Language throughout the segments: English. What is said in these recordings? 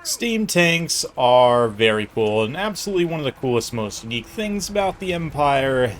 Steam tanks are very cool, and absolutely one of the coolest, most unique things about the Empire.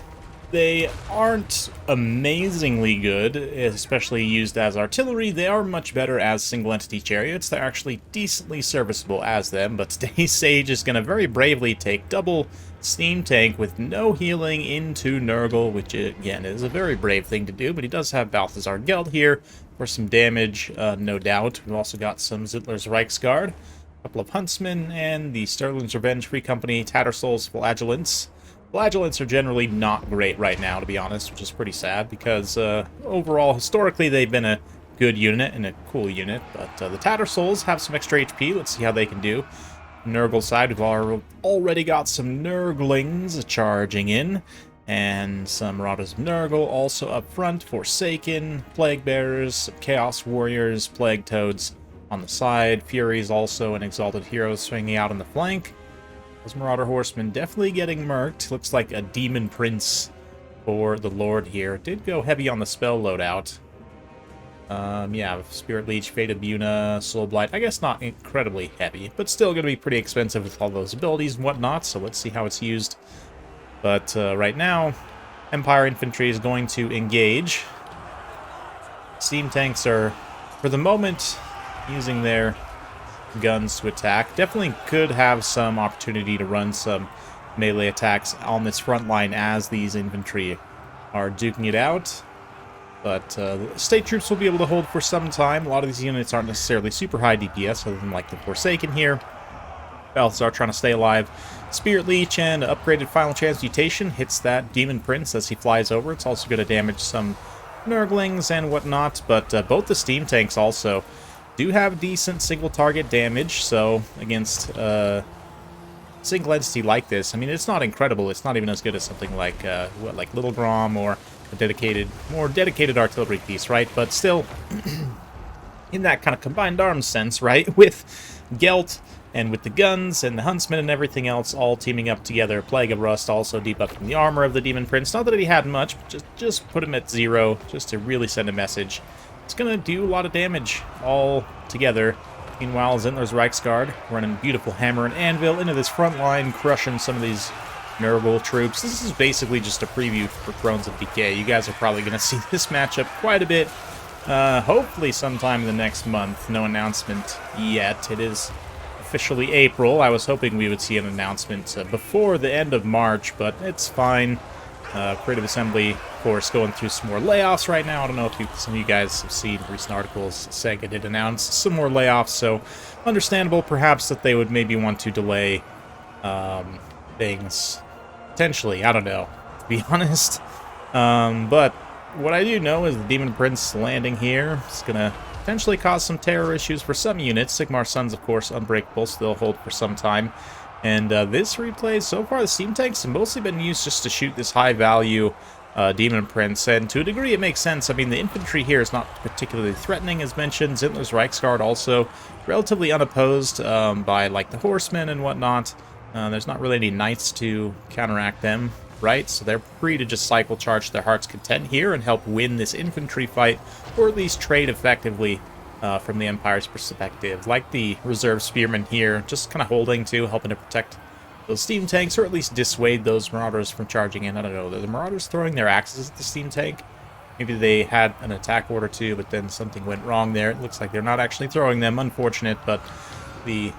They aren't amazingly good, especially used as artillery. They are much better as single-entity chariots. They're actually decently serviceable as them, but today Sage is going to very bravely take double Steam tank with no healing into Nurgle, which, again, is a very brave thing to do, but he does have Balthazar Geld here for some damage, no doubt. We've also got some Zittler's Reichsguard, a couple of Huntsmen, and the Sterling's Revenge Free Company, Tattersoul's Flagellants. Flagellants are generally not great right now, to be honest, which is pretty sad, because overall, historically, they've been a good unit and a cool unit, but the Tattersouls have some extra HP. Let's see how they can do. Nurgle side, we've already got some Nurglings charging in, and some Marauders of Nurgle also up front, Forsaken, Plague Bearers, Chaos Warriors, Plague Toads on the side, Furies also, and Exalted Heroes swinging out on the flank. Those Marauder Horsemen definitely getting murked. Looks like a Demon Prince for the Lord here. Did go heavy on the spell loadout. Yeah, Spirit Leech, Fate of Buna, Soul Blight. I guess not incredibly heavy, but still going to be pretty expensive with all those abilities and whatnot, so let's see how it's used. But right now, Empire Infantry is going to engage. Steam tanks are, for the moment, using their guns to attack. Definitely could have some opportunity to run some melee attacks on this front line as these infantry are duking it out. But the state troops will be able to hold for some time. A lot of these units aren't necessarily super high DPS, other than like the Forsaken here. Balthazar trying to stay alive. Spirit Leech and upgraded Final Transmutation hits that Demon Prince as he flies over. It's also going to damage some Nurglings and whatnot, but both the Steam tanks also do have decent single target damage, so against single entity like this, I mean, it's not incredible. It's not even as good as something like like Little Grom or a more dedicated artillery piece, right? But still, in that kind of combined arms sense, right, with Gelt and with the guns and the Huntsmen and everything else all teaming up together, Plague of Rust also debuffing the armor of the Demon Prince. Not that he had much, but just put him at 0, just to really send a message. It's going to do a lot of damage all together. Meanwhile, Zittler's Reichsguard running beautiful hammer and anvil into this front line, crushing some of these Nurgle troops. This is basically just a preview for Thrones of Decay. You guys are probably going to see this matchup quite a bit. Hopefully sometime in the next month. No announcement yet. It is officially April. I was hoping we would see an announcement before the end of March, but it's fine. Creative Assembly, of course, going through some more layoffs right now. I don't know if some of you guys have seen recent articles. Sega did announce some more layoffs, so understandable perhaps that they would maybe want to delay things. Potentially, I don't know, to be honest. But what I do know is the Demon Prince landing here is going to potentially cause some terror issues for some units. Sigmar Sons, of course, unbreakable, so they'll hold for some time. And this replay, so far, the Steam tanks have mostly been used just to shoot this high-value Demon Prince, and to a degree it makes sense. I mean, the infantry here is not particularly threatening, as mentioned. Zittler's Reichsguard also relatively unopposed by, like, the horsemen and whatnot. There's not really any knights to counteract them, right? So they're free to just cycle charge their heart's content here and help win this infantry fight, or at least trade effectively from the Empire's perspective. Like the reserve spearmen here, just kind of holding to, helping to protect those steam tanks, or at least dissuade those marauders from charging in. I don't know, the marauders throwing their axes at the steam tank? Maybe they had an attack order too, but then something went wrong there. It looks like they're not actually throwing them, unfortunate, but the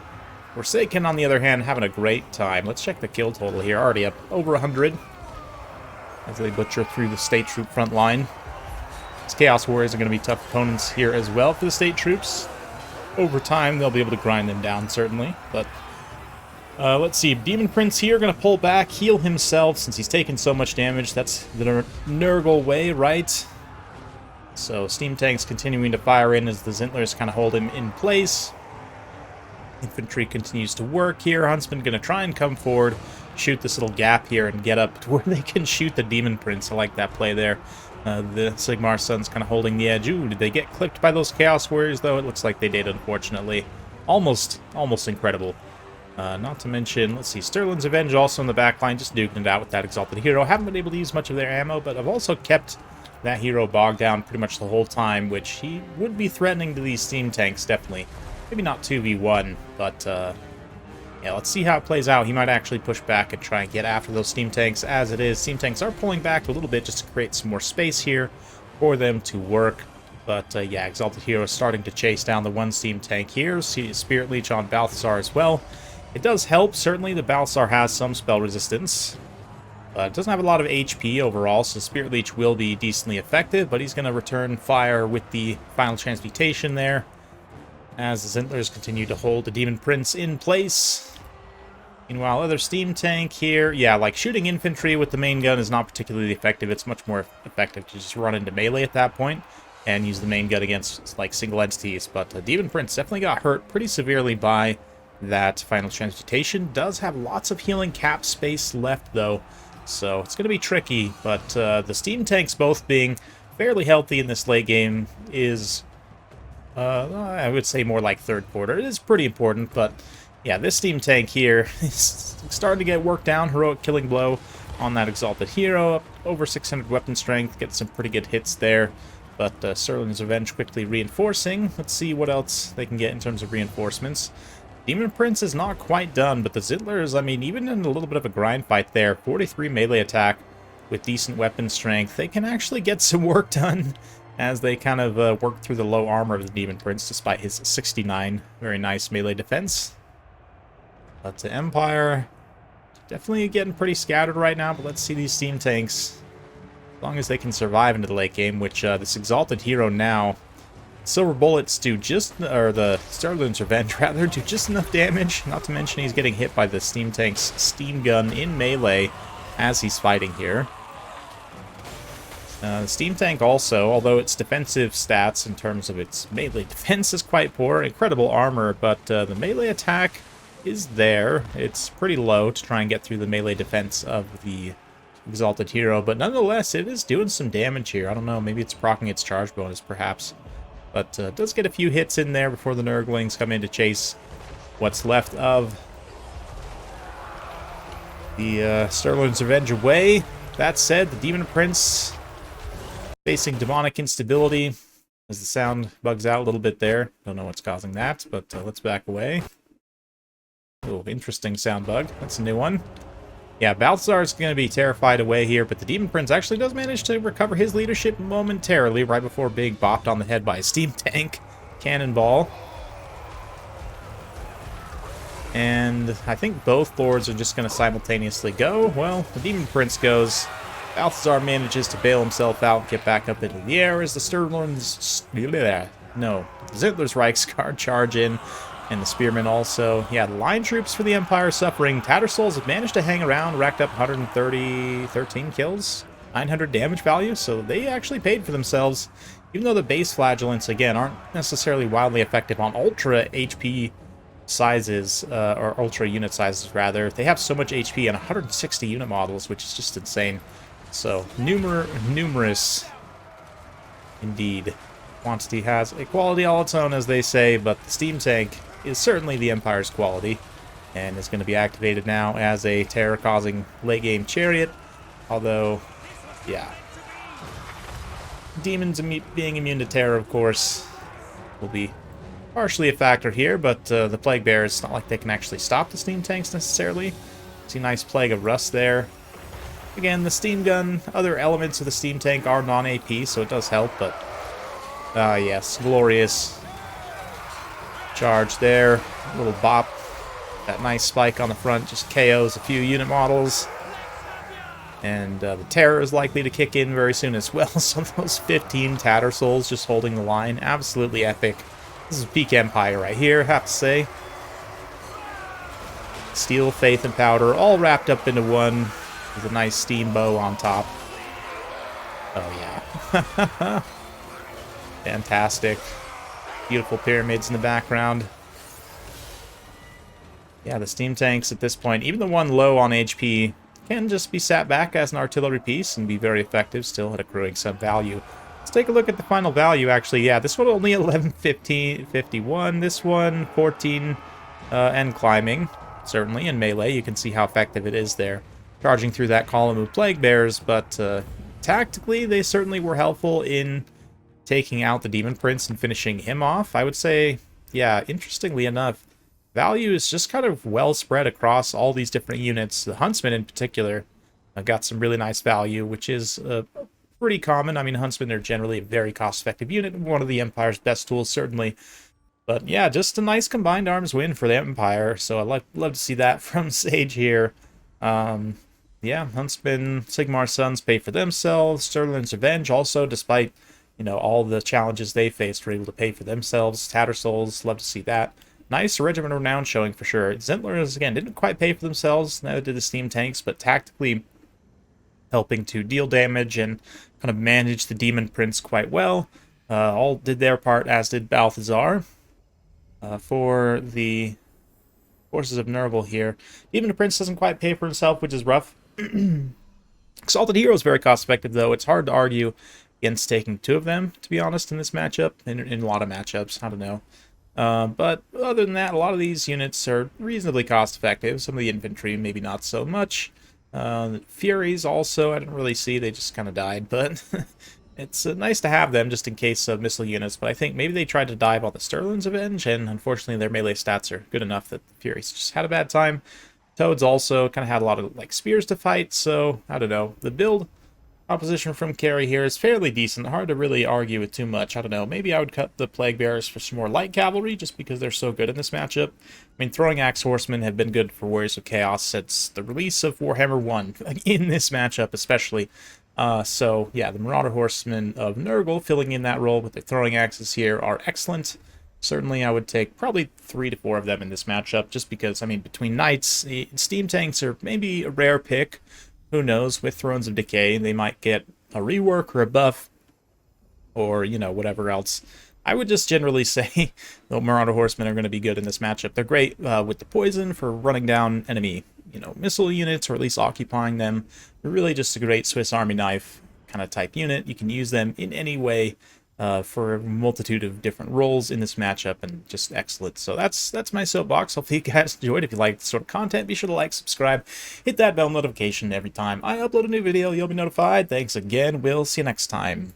Forsaken, on the other hand, having a great time. Let's check the kill total here, already up over 100 as they butcher through the state troop front line. These Chaos Warriors are going to be tough opponents here as well for the state troops. Over time, they'll be able to grind them down, certainly. But let's see. Demon Prince here going to pull back, heal himself since he's taken so much damage. That's the Nurgle way, right? So Steam Tanks continuing to fire in as the Zintlers kind of hold him in place. Infantry continues to work here. Huntsman going to try and come forward, shoot this little gap here, and get up to where they can shoot the Demon Prince. I like that play there. The Sigmar Sons kind of holding the edge. Ooh, did they get clipped by those Chaos Warriors, though? It looks like they did, unfortunately. Almost incredible. Not to mention, let's see, Sterling's Revenge also in the back line, just duking it out with that Exalted Hero. Haven't been able to use much of their ammo, but I've also kept that hero bogged down pretty much the whole time, which he would be threatening to these steam tanks, definitely. Maybe not 2v1, but yeah, let's see how it plays out. He might actually push back and try and get after those steam tanks. As it is, steam tanks are pulling back a little bit just to create some more space here for them to work. But yeah, Exalted Hero is starting to chase down the one steam tank here. See Spirit Leech on Balthazar as well. It does help. Certainly, the Balthazar has some spell resistance. It doesn't have a lot of HP overall, so Spirit Leech will be decently effective, but he's going to return fire with the final transmutation there, as the Zintlers continue to hold the Demon Prince in place. Meanwhile, other steam tank here, yeah, like shooting infantry with the main gun is not particularly effective. It's much more effective to just run into melee at that point and use the main gun against like single entities. But Demon Prince definitely got hurt pretty severely by that final transmutation. Does have lots of healing cap space left though, so it's going to be tricky. But the steam tanks both being fairly healthy in this late game is, I would say, more like third quarter. It is pretty important, but yeah, this steam tank here is starting to get worked down. Heroic killing blow on that Exalted Hero. Over 600 weapon strength. Gets some pretty good hits there. But Sterling's Revenge quickly reinforcing. Let's see what else they can get in terms of reinforcements. Demon Prince is not quite done, but the Zintlers, I mean, even in a little bit of a grind fight there, 43 melee attack with decent weapon strength, they can actually get some work done as they kind of work through the low armor of the Demon Prince, despite his 69 very nice melee defense. But the Empire, definitely getting pretty scattered right now, but let's see these steam tanks. As long as they can survive into the late game, which this Exalted Hero now, Silver Bullets do just, or the Sterling's Revenge rather, do just enough damage, not to mention he's getting hit by the steam tank's steam gun in melee as he's fighting here. The steam tank also, although its defensive stats in terms of its melee defense is quite poor, incredible armor, but the melee attack is there. It's pretty low to try and get through the melee defense of the Exalted Hero, but nonetheless, it is doing some damage here. I don't know, maybe it's proccing its charge bonus, perhaps. But it does get a few hits in there before the Nurglings come in to chase what's left of the Sterling's Revenge away. That said, the Demon Prince facing demonic instability as the sound bugs out a little bit there. Don't know what's causing that, but let's back away. Oh, interesting sound bug. That's a new one. Yeah, Balthazar's going to be terrified away here, but the Demon Prince actually does manage to recover his leadership momentarily right before being bopped on the head by a steam tank cannonball. And I think both lords are just going to simultaneously go. Well, the Demon Prince goes. Balthazar manages to bail himself out and get back up into the air as the Sterling's... No, Zintler's Reichsguard charge in. And the Spearmen also. Yeah, the line troops for the Empire suffering. Tattersouls have managed to hang around, racked up 13 kills, 900 damage value, so they actually paid for themselves. Even though the base flagellants, again, aren't necessarily wildly effective on ultra HP sizes, or ultra unit sizes, rather. They have so much HP and 160 unit models, which is just insane. So, numerous, indeed. Quantity has a quality all its own, as they say, but the steam tank is certainly the Empire's quality, and is going to be activated now as a terror-causing late-game chariot, although, yeah. Demons being immune to terror, of course, will be partially a factor here, but the Plague Bearers, it's not like they can actually stop the steam tanks necessarily. See a nice Plague of Rust there. Again, the steam gun, other elements of the steam tank are non-AP, so it does help, but yes, glorious charge there. A little bop. That nice spike on the front just KOs a few unit models. And the terror is likely to kick in very soon as well. So those 15 Tattersouls just holding the line. Absolutely epic. This is peak Empire right here, I have to say. Steel, Faith, and Powder all wrapped up into one with a nice steam bow on top. Oh, yeah. Fantastic. Beautiful pyramids in the background. Yeah, the steam tanks at this point, even the one low on HP, can just be sat back as an artillery piece and be very effective, still at accruing some value. Let's take a look at the final value, actually. Yeah, this one only 1151. This one, 14 and climbing. Certainly, in melee, you can see how effective it is there. Charging through that column of Plague Bears, but tactically, they certainly were helpful in taking out the Demon Prince and finishing him off. I would say yeah, interestingly enough, value is just kind of well spread across all these different units. The Huntsman in particular got some really nice value, which is pretty common. I mean, Huntsmen are generally a very cost-effective unit, one of the Empire's best tools, certainly. But yeah, just a nice combined arms win for the Empire, so I'd love to see that from Sage here. Um, yeah, Huntsman, Sigmar's Sons pay for themselves. Sterling's Revenge also, despite, you know, all the challenges they faced, were able to pay for themselves. Tattersouls, love to see that. Nice Regiment of Renown showing for sure. Zentlers, again, didn't quite pay for themselves, neither did the Steam Tanks, but tactically helping to deal damage and kind of manage the Demon Prince quite well. All did their part, as did Balthazar. For the Forces of Nurgle here, Demon Prince doesn't quite pay for himself, which is rough. Exalted Hero is very cost-effective, though. It's hard to argue against taking two of them, to be honest, in this matchup. In a lot of matchups, I don't know. But other than that, a lot of these units are reasonably cost-effective. Some of the infantry, maybe not so much. Furies also, I didn't really see. They just kind of died, but it's nice to have them just in case of missile units. But I think maybe they tried to dive on the Sterling's Avenge, and unfortunately their melee stats are good enough that the Furies just had a bad time. Toads also kind of had a lot of like spears to fight, so I don't know. The build opposition from Carry here is fairly decent. Hard to really argue with too much. I don't know. Maybe I would cut the Plague Bearers for some more light cavalry just because they're so good in this matchup. I mean, Throwing Axe Horsemen have been good for Warriors of Chaos since the release of Warhammer 1 in this matchup especially. So, yeah, the Marauder Horsemen of Nurgle filling in that role with their throwing axes here are excellent. Certainly, I would take probably 3 to 4 of them in this matchup just because, I mean, between Knights, Steam Tanks are maybe a rare pick. Who knows, with Thrones of Decay, they might get a rework or a buff, or, you know, whatever else. I would just generally say the Marauder Horsemen are going to be good in this matchup. They're great with the poison for running down enemy, you know, missile units, or at least occupying them. They're really just a great Swiss Army knife kind of type unit. You can use them in any way for a multitude of different roles in this matchup, and just excellent. So that's my soapbox. Hopefully you guys enjoyed. If you like this sort of content, be sure to like, subscribe, hit that bell notification every time I upload a new video. You'll be notified. Thanks again. We'll see you next time.